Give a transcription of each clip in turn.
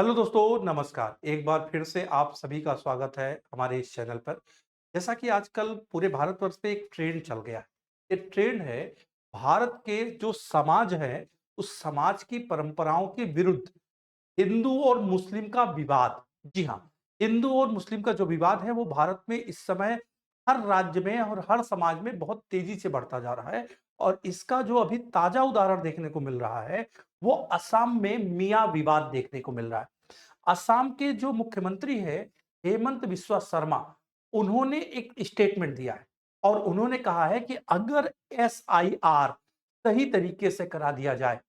Hello दोस्तों, नमस्कार। एक बार फिर से आप सभी का स्वागत है हमारे इस चैनल पर। जैसा कि आजकल पूरे भारतवर्ष में एक ट्रेंड चल गया है। ये ट्रेंड है भारत के जो समाज है, उस समाज की परंपराओं के विरुद्ध हिंदू और मुस्लिम का विवाद। जी हाँ, हिंदू और मुस्लिम का जो विवाद है वो भारत में इस समय हर राज्य में और हर समाज में बहुत तेजी से बढ़ता जा रहा है। और इसका जो अभी ताजा उदाहरण देखने को मिल रहा है, वो असम में मियाँ विवाद देखने को मिल रहा है। असम के जो मुख्यमंत्री है हेमंत बिस्वा शर्मा, उन्होंने एक स्टेटमेंट दिया है और उन्होंने कहा है कि अगर एसआईआर सही तरीके से करा दिया जाए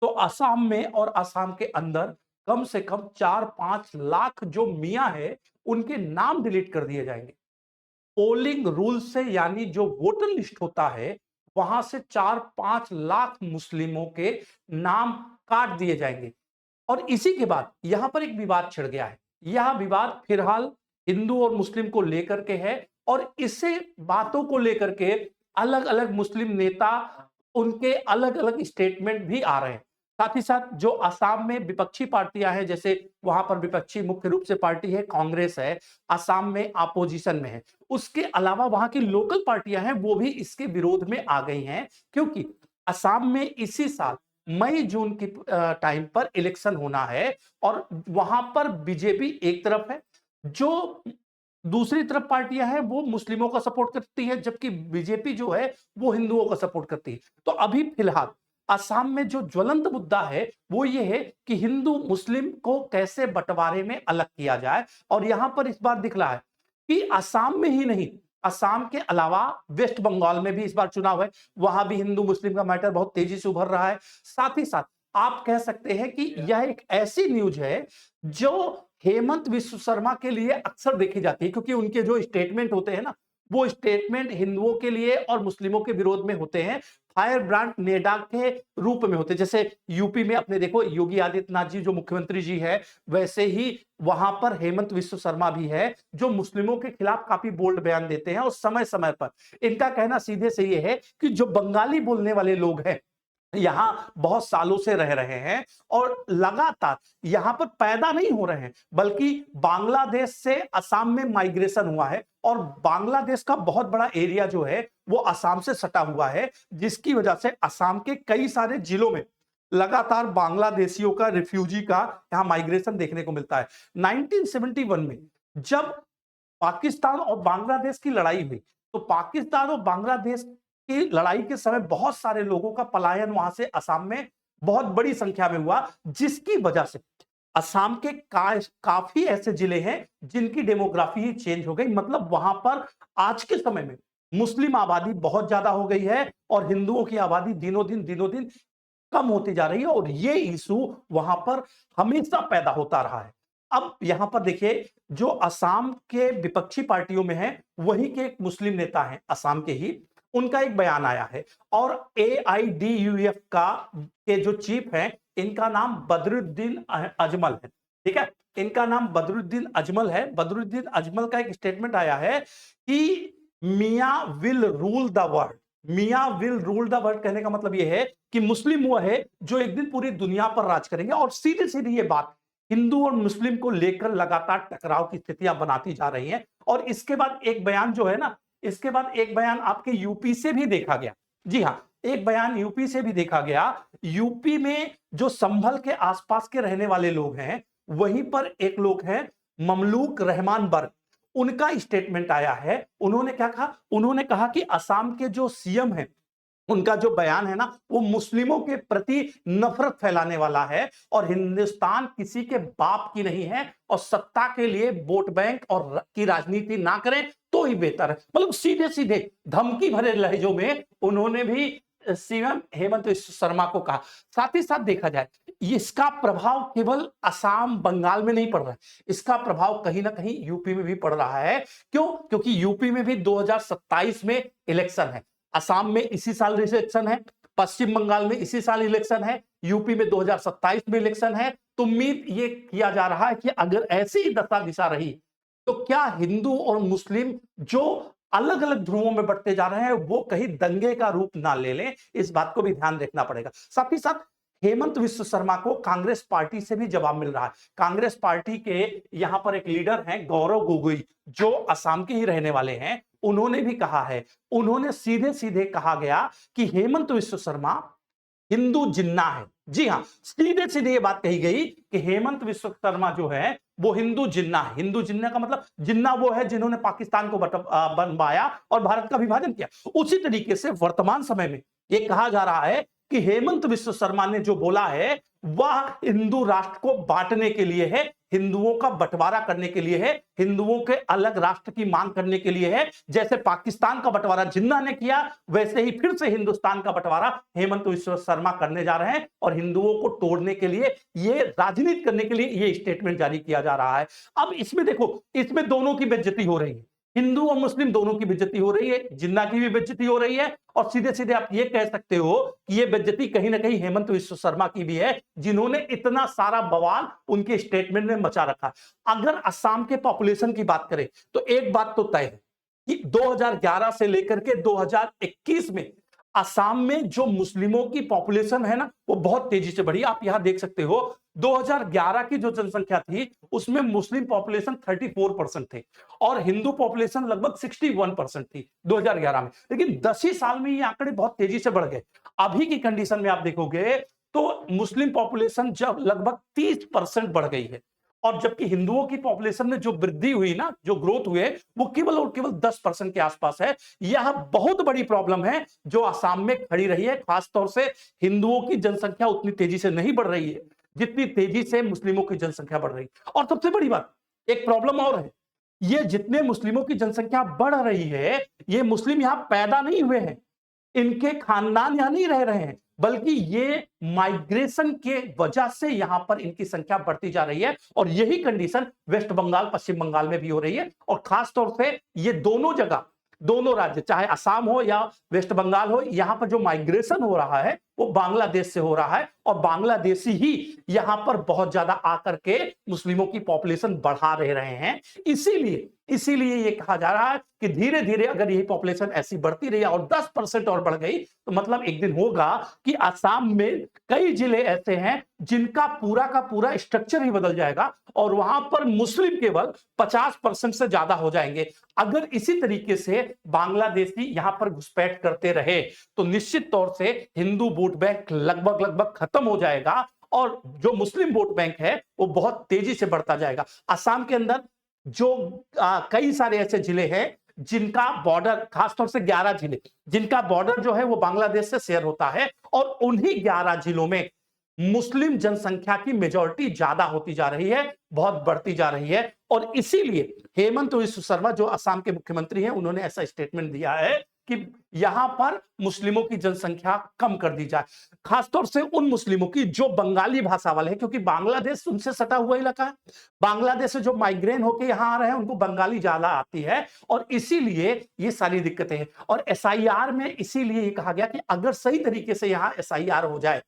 तो असम में और असम के अंदर कम से कम 4-5 लाख जो मियाँ है उनके नाम डिलीट कर दिए जाएंगे। पोलिंग रूल से, यानी जो वोटर लिस्ट होता है, वहां से 4-5 लाख मुस्लिमों के नाम काट दिए जाएंगे। और इसी के बाद यहां पर एक विवाद छिड़ गया है। यह विवाद फिलहाल हिंदू और मुस्लिम को लेकर के है और इसे बातों को लेकर के अलग अलग मुस्लिम नेता, उनके अलग अलग स्टेटमेंट भी आ रहे हैं। साथ ही साथ जो असम में विपक्षी पार्टियां हैं, जैसे वहां पर विपक्षी मुख्य रूप से पार्टी है कांग्रेस है, असम में अपोजिशन में है। उसके अलावा वहां की लोकल पार्टियां हैं वो भी इसके विरोध में आ गई हैं, क्योंकि असम में इसी साल मई जून की टाइम पर इलेक्शन होना है और वहां पर बीजेपी एक तरफ है, जो दूसरी तरफ पार्टियां हैं वो मुस्लिमों का सपोर्ट करती है, जबकि बीजेपी जो है वो हिंदुओं का सपोर्ट करती है। तो अभी फिलहाल असम में जो ज्वलंत मुद्दा है वो ये है कि हिंदू मुस्लिम को कैसे बंटवारे में अलग किया जाए। और यहां पर इस बार दिख रहा है कि असम में ही नहीं, असम के अलावा वेस्ट बंगाल में भी इस बार चुनाव है, वहां भी हिंदू मुस्लिम का मैटर बहुत तेजी से उभर रहा है। साथ ही साथ आप कह सकते हैं कि यह एक ऐसी न्यूज है जो हेमंत विश्व शर्मा के लिए अक्सर देखी जाती है, क्योंकि उनके जो स्टेटमेंट होते हैं ना, वो स्टेटमेंट हिंदुओं के लिए और मुस्लिमों के विरोध में होते हैं, फायर ब्रांड नेडा के रूप में होते हैं। जैसे यूपी में अपने देखो योगी आदित्यनाथ जी जो मुख्यमंत्री जी है, वैसे ही वहां पर हेमंत विश्व शर्मा भी है जो मुस्लिमों के खिलाफ काफी बोल्ड बयान देते हैं। और समय समय पर इनका कहना सीधे से ये है कि जो बंगाली बोलने वाले लोग हैं यहां बहुत सालों से रह रहे हैं और लगातार यहां पर पैदा नहीं हो रहे हैं, बल्कि बांग्लादेश से असम में माइग्रेशन हुआ है। और बांग्लादेश का बहुत बड़ा एरिया जो है वो असम से सटा हुआ है, जिसकी वजह से असम के कई सारे जिलों में लगातार बांग्लादेशियों का, रिफ्यूजी का यहां माइग्रेशन देखने को मिलता है। 1971 में जब पाकिस्तान और बांग्लादेश की लड़ाई हुई, तो पाकिस्तान और बांग्लादेश की लड़ाई के समय बहुत सारे लोगों का पलायन वहां से असम में बहुत बड़ी संख्या में हुआ, जिसकी वजह से असम के काफी ऐसे जिले हैं जिनकी डेमोग्राफी ही चेंज हो गई। मतलब वहां पर आज के समय में मुस्लिम आबादी बहुत ज्यादा हो गई है और हिंदुओं की आबादी दिनों दिन कम होती जा रही है। और ये इशू वहां पर हमेशा पैदा होता रहा है। अब यहां पर देखिए, जो असम के विपक्षी पार्टियों में है वही के एक मुस्लिम नेता हैं असम के ही, उनका एक बयान आया है। और एआईडीयूएफ का के जो चीफ हैं, इनका नाम बदरुद्दीन अजमल है। ठीक है, इनका नाम बदरुद्दीन अजमल है। बदरुद्दीन अजमल का एक स्टेटमेंट आया है कि मियां विल रूल द वर्ल्ड। मियां विल रूल द वर्ल्ड कहने का मतलब यह है कि मुस्लिम वो है जो एक दिन पूरी दुनिया पर राज करेंगे। और सीधी सीधी ये बात हिंदू और मुस्लिम को लेकर लगातार टकराव की स्थितियां बनाती जा रही हैं। और इसके बाद एक बयान जो है ना, इसके बाद एक बयान आपके यूपी से भी देखा गया। जी हाँ, एक बयान यूपी से भी देखा गया। यूपी में जो संभल के आसपास के रहने वाले लोग हैं, वहीं पर एक लोग हैं ममलूक रहमान बर्ग, उनका स्टेटमेंट आया है। उन्होंने क्या कहा? उन्होंने कहा कि असम के जो सीएम हैं, उनका जो बयान है ना, वो मुस्लिमों के प्रति नफरत फैलाने वाला है और हिंदुस्तान किसी के बाप की नहीं है और सत्ता के लिए वोट बैंक और की राजनीति ना करें तो ही बेहतर है। मतलब सीधे सीधे धमकी भरे लहजों में उन्होंने भी सीएम हेमंत विश्व शर्मा को कहा। साथ ही साथ देखा जाए, इसका प्रभाव केवल असम बंगाल में नहीं पड़ रहा है, इसका प्रभाव कहीं ना कहीं यूपी में भी पड़ रहा है। क्यों? क्योंकि यूपी में भी 2027 में इलेक्शन है, असम में इसी साल इलेक्शन है, पश्चिम बंगाल में इसी साल इलेक्शन है, यूपी में 2027 में इलेक्शन है। तो उम्मीद ये किया जा रहा है कि अगर ऐसी ही दशा दिशा रही तो क्या हिंदू और मुस्लिम जो अलग अलग ध्रुवों में बढ़ते जा रहे हैं वो कहीं दंगे का रूप ना ले लें। इस बात को भी ध्यान रखना पड़ेगा। साथ ही साथ हेमंत विश्व शर्मा को कांग्रेस पार्टी से भी जवाब मिल रहा है। कांग्रेस पार्टी के यहां पर एक लीडर हैं गौरव गोगोई, जो असम के ही रहने वाले हैं, उन्होंने भी कहा है, उन्होंने सीधे सीधे कहा गया कि हेमंत विश्व शर्मा हिंदू जिन्ना है। जी हां, सीधे सीधे ये बात कही गई कि हेमंत विश्व शर्मा जो है वो हिंदू जिन्ना है। हिंदू जिन्ना का मतलब जिन्ना वो है जिन्होंने पाकिस्तान को बनवाया और भारत का विभाजन किया। उसी तरीके से वर्तमान समय में ये कहा जा रहा है कि हेमंत विश्व शर्मा ने जो बोला है वह हिंदू राष्ट्र को बांटने के लिए है, हिंदुओं का बंटवारा करने के लिए है, हिंदुओं के अलग राष्ट्र की मांग करने के लिए है। जैसे पाकिस्तान का बंटवारा जिन्ना ने किया, वैसे ही फिर से हिंदुस्तान का बंटवारा हेमंत विश्व शर्मा करने जा रहे हैं और हिंदुओं को तोड़ने के लिए, ये राजनीति करने के लिए ये स्टेटमेंट जारी किया जा रहा है। अब इसमें देखो, इसमें दोनों की बेइज्जती हो रही है, हिंदू और मुस्लिम दोनों की बेइज्जती हो रही है, जिन्ना की भी बेइज्जती हो रही है और सीधे सीधे आप ये कह सकते हो कि ये बेइज्जती कहीं ना कहीं हेमंत विश्व शर्मा की भी है, जिन्होंने इतना सारा बवाल उनके स्टेटमेंट में मचा रखा। अगर असम के पॉपुलेशन की बात करें तो एक बात तो तय है कि 2011 से लेकर के 2021 में असम में जो मुस्लिमों की पॉपुलेशन है ना, वो बहुत तेजी से बढ़ी। आप यहां देख सकते हो 2011 की जो जनसंख्या थी उसमें मुस्लिम पॉपुलेशन 34% थे और हिंदू पॉपुलेशन लगभग 61% थी 2011 में। लेकिन 10 ही साल में ये आंकड़े बहुत तेजी से बढ़ गए। अभी की कंडीशन में आप देखोगे तो मुस्लिम पॉपुलेशन जब लगभग 30% बढ़ गई है और जबकि हिंदुओं की पॉपुलेशन में जो वृद्धि हुई ना, जो ग्रोथ हुए, वो केवल और केवल 10% के आसपास है। यह बहुत बड़ी प्रॉब्लम है जो असम में खड़ी रही है। खासतौर से हिंदुओं की जनसंख्या उतनी तेजी से नहीं बढ़ रही है जितनी तेजी से मुस्लिमों की जनसंख्या बढ़ रही है। और सबसे बड़ी बात, एक प्रॉब्लम और है, ये जितने मुस्लिमों की जनसंख्या बढ़ रही है, ये मुस्लिम यहां पैदा नहीं हुए हैं, इनके खानदान यहां नहीं रह रहे हैं, बल्कि ये माइग्रेशन के वजह से यहां पर इनकी संख्या बढ़ती जा रही है। और यही कंडीशन वेस्ट बंगाल, पश्चिम बंगाल में भी हो रही है। और खासतौर से ये दोनों जगह, दोनों राज्य, चाहे असम हो या वेस्ट बंगाल हो, यहां पर जो माइग्रेशन हो रहा है वो बांग्लादेश से हो रहा है और बांग्लादेशी ही यहां पर बहुत ज्यादा आकर के मुस्लिमों की पॉपुलेशन बढ़ा रहे हैं। इसीलिए ये कहा जा रहा है कि धीरे धीरे अगर यही पॉपुलेशन ऐसी बढ़ती रही और 10% और बढ़ गई तो मतलब एक दिन होगा कि असम में कई जिले ऐसे हैं जिनका पूरा का पूरा स्ट्रक्चर ही बदल जाएगा और वहां पर मुस्लिम केवल 50% से ज्यादा हो जाएंगे। अगर इसी तरीके से बांग्लादेशी यहां पर घुसपैठ करते रहे तो निश्चित तौर से हिंदू वोट बैंक लगभग खत्म हो जाएगा और जो मुस्लिम वोट बैंक है वो बहुत तेजी से बढ़ता जाएगा। असम के अंदर जो कई सारे ऐसे जिले हैं जिनका बॉर्डर, खासतौर से 11 जिले जिनका बॉर्डर जो है वो बांग्लादेश से शेयर होता है और उन्हीं 11 जिलों में मुस्लिम जनसंख्या की मेजॉरिटी ज्यादा होती जा रही है, बहुत बढ़ती जा रही है। और इसीलिए हेमंत विश्व शर्मा जो असम के मुख्यमंत्री हैं, उन्होंने ऐसा स्टेटमेंट दिया है कि यहां पर मुस्लिमों की जनसंख्या कम कर दी जाए, खासतौर से उन मुस्लिमों की जो बंगाली भाषा वाले हैं, क्योंकि बांग्लादेश उनसे सटा हुआ इलाका है। बांग्लादेश से जो माइग्रेन होकर यहां आ रहे हैं उनको बंगाली ज्यादा आती है और इसीलिए ये सारी दिक्कतें हैं। और एसआईआर में इसीलिए ये कहा गया कि अगर सही तरीके से यहां एसआईआर हो जाए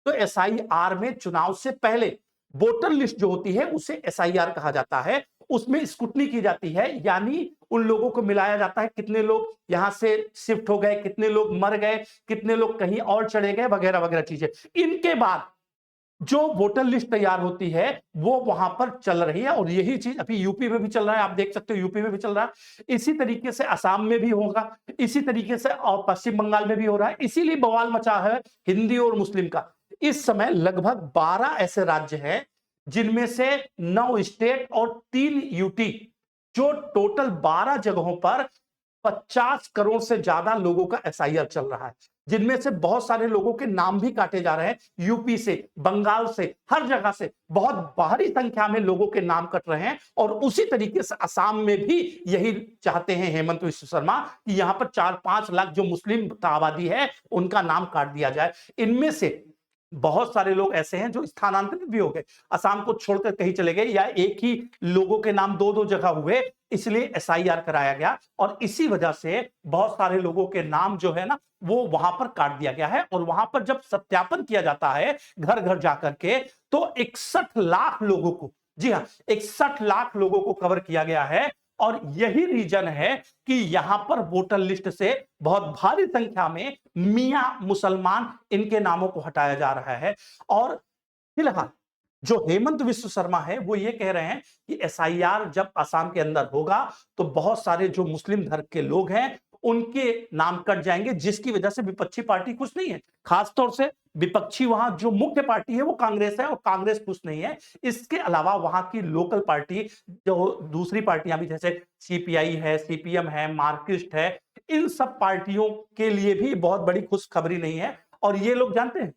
तो एसआईआर में चुनाव से पहले वोटर लिस्ट जो होती है उसे एसआईआर कहा जाता है, उसमें स्क्रूटनी की जाती है, यानी उन लोगों को मिलाया जाता है कितने लोग यहां से शिफ्ट हो गए, कितने लोग मर गए, कितने लोग कहीं और चले गए, वगैरह वगैरह चीजें। इनके बाद जो वोटर लिस्ट तैयार होती है वो वहां पर चल रही है और यही चीज अभी यूपी में भी चल रहा है, आप देख सकते हो यूपी में भी चल रहा है, इसी तरीके से असम में भी होगा, इसी तरीके से और पश्चिम बंगाल में भी हो रहा है। इसीलिए बवाल मचा है हिंदी और मुस्लिम का। इस समय लगभग 12 ऐसे राज्य हैं जिनमें से 9 स्टेट और 3 यूटी, जो टोटल 12 जगहों पर 50 करोड़ से ज्यादा लोगों का एसआईआर चल रहा है, जिनमें से बहुत सारे लोगों के नाम भी काटे जा रहे हैं, यूपी से, बंगाल से, हर जगह से बहुत भारी संख्या में लोगों के नाम कट रहे हैं। और उसी तरीके से असम में भी यही चाहते हैं हेमंत विश्व शर्मा कि यहां पर 4-5 लाख जो मुस्लिम आबादी है उनका नाम काट दिया जाए। इनमें से बहुत सारे लोग ऐसे हैं जो स्थानांतरित भी हो गए, असम को छोड़कर कहीं चले गए, या एक ही लोगों के नाम 2-2 जगह हुए, इसलिए एसआईआर कराया गया और इसी वजह से बहुत सारे लोगों के नाम जो है ना वो वहां पर काट दिया गया है। और वहां पर जब सत्यापन किया जाता है घर घर जाकर के तो 61 लाख लोगों को, जी हां 61 लाख लोगों को कवर किया गया है और यही रीजन है कि यहां पर वोटर लिस्ट से बहुत भारी संख्या में मियां मुसलमान इनके नामों को हटाया जा रहा है। और फिलहाल जो हेमंत विश्व शर्मा है वो ये कह रहे हैं कि एसआईआर जब असम के अंदर होगा तो बहुत सारे जो मुस्लिम धर्म के लोग हैं उनके नाम कट जाएंगे, जिसकी वजह से विपक्षी पार्टी खुश नहीं है। खासतौर से विपक्षी वहां जो मुख्य पार्टी है वो कांग्रेस है और कांग्रेस खुश नहीं है। इसके अलावा वहां की लोकल पार्टी जो दूसरी पार्टियां भी जैसे सीपीआई है, सीपीएम है, मार्क्सिस्ट है, इन सब पार्टियों के लिए भी बहुत बड़ी खुशखबरी नहीं है। और ये लोग जानते हैं,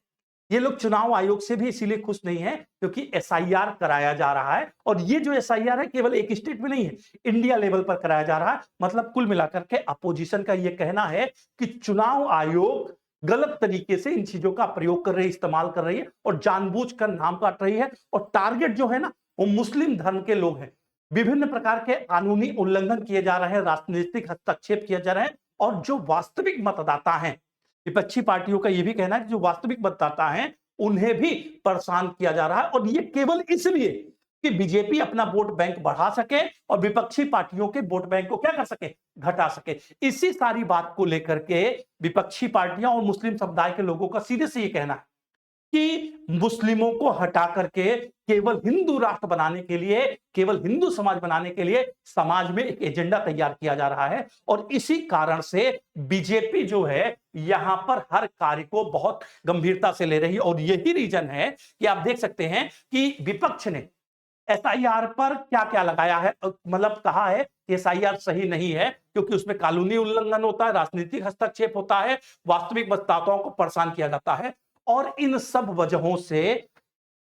ये लोग चुनाव आयोग से भी इसीलिए खुश नहीं है क्योंकि एसआईआर कराया जा रहा है। और ये जो एसआईआर है केवल एक स्टेट में नहीं है, इंडिया लेवल पर कराया जा रहा है। मतलब कुल मिलाकर के अपोजिशन का ये कहना है कि चुनाव आयोग गलत तरीके से इन चीजों का प्रयोग कर रही है, इस्तेमाल कर रही है और जानबूझकर नाम काट रही है। और टारगेट जो है ना वो मुस्लिम धर्म के लोग हैं। विभिन्न प्रकार के कानूनी उल्लंघन किए जा रहे हैं, राजनीतिक हस्तक्षेप किया जा रहा है और जो वास्तविक मतदाता हैं, विपक्षी पार्टियों का यह भी कहना है कि जो वास्तविक मतदाता हैं उन्हें भी परेशान किया जा रहा है। और यह केवल इसलिए कि बीजेपी अपना वोट बैंक बढ़ा सके और विपक्षी पार्टियों के वोट बैंक को क्या कर सके, घटा सके। इसी सारी बात को लेकर के विपक्षी पार्टियां और मुस्लिम समुदाय के लोगों का सीधे से यह कहना है कि मुस्लिमों को हटा करके केवल हिंदू राष्ट्र बनाने के लिए, केवल हिंदू समाज बनाने के लिए समाज में एक एजेंडा तैयार किया जा रहा है। और इसी कारण से बीजेपी जो है यहां पर हर कार्य को बहुत गंभीरता से ले रही है। और यही रीजन है कि आप देख सकते हैं कि विपक्ष ने एसआईआर पर क्या क्या लगाया है, मतलब कहा है कि एसआईआर सही नहीं है क्योंकि उसमें कानूनी उल्लंघन होता है, राजनीतिक हस्तक्षेप होता है, वास्तविक मतदाताओं को परेशान किया जाता है। और इन सब वजहों से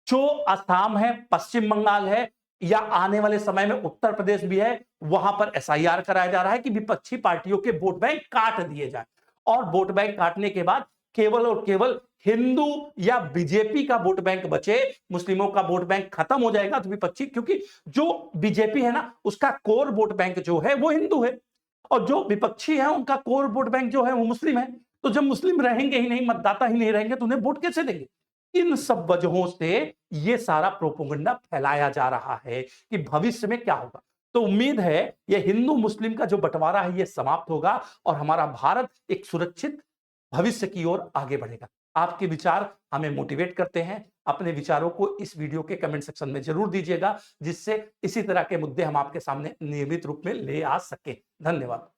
जो असम है, पश्चिम बंगाल है या आने वाले समय में उत्तर प्रदेश भी है, वहां पर एसआईआर कराया जा रहा है कि विपक्षी पार्टियों के वोट बैंक काट दिए जाए। और वोट बैंक काटने के बाद केवल और केवल हिंदू या बीजेपी का वोट बैंक बचे, मुस्लिमों का वोट बैंक खत्म हो जाएगा। तो विपक्षी, क्योंकि जो बीजेपी है ना उसका कोर वोट बैंक जो है वो हिंदू है और जो विपक्षी है उनका कोर वोट बैंक जो है वो मुस्लिम है। तो जब मुस्लिम रहेंगे ही नहीं, मतदाता ही नहीं रहेंगे, तो उन्हें वोट कैसे देंगे। इन सब वजहों से ये सारा प्रोपेगेंडा फैलाया जा रहा है कि भविष्य में क्या होगा। तो उम्मीद है ये हिंदू मुस्लिम का जो बंटवारा है ये समाप्त होगा और हमारा भारत एक सुरक्षित भविष्य की ओर आगे बढ़ेगा। आपके विचार हमें मोटिवेट करते हैं। अपने विचारों को इस वीडियो के कमेंट सेक्शन में जरूर दीजिएगा, जिससे इसी तरह के मुद्दे हम आपके सामने नियमित रूप में ले आ सके। धन्यवाद।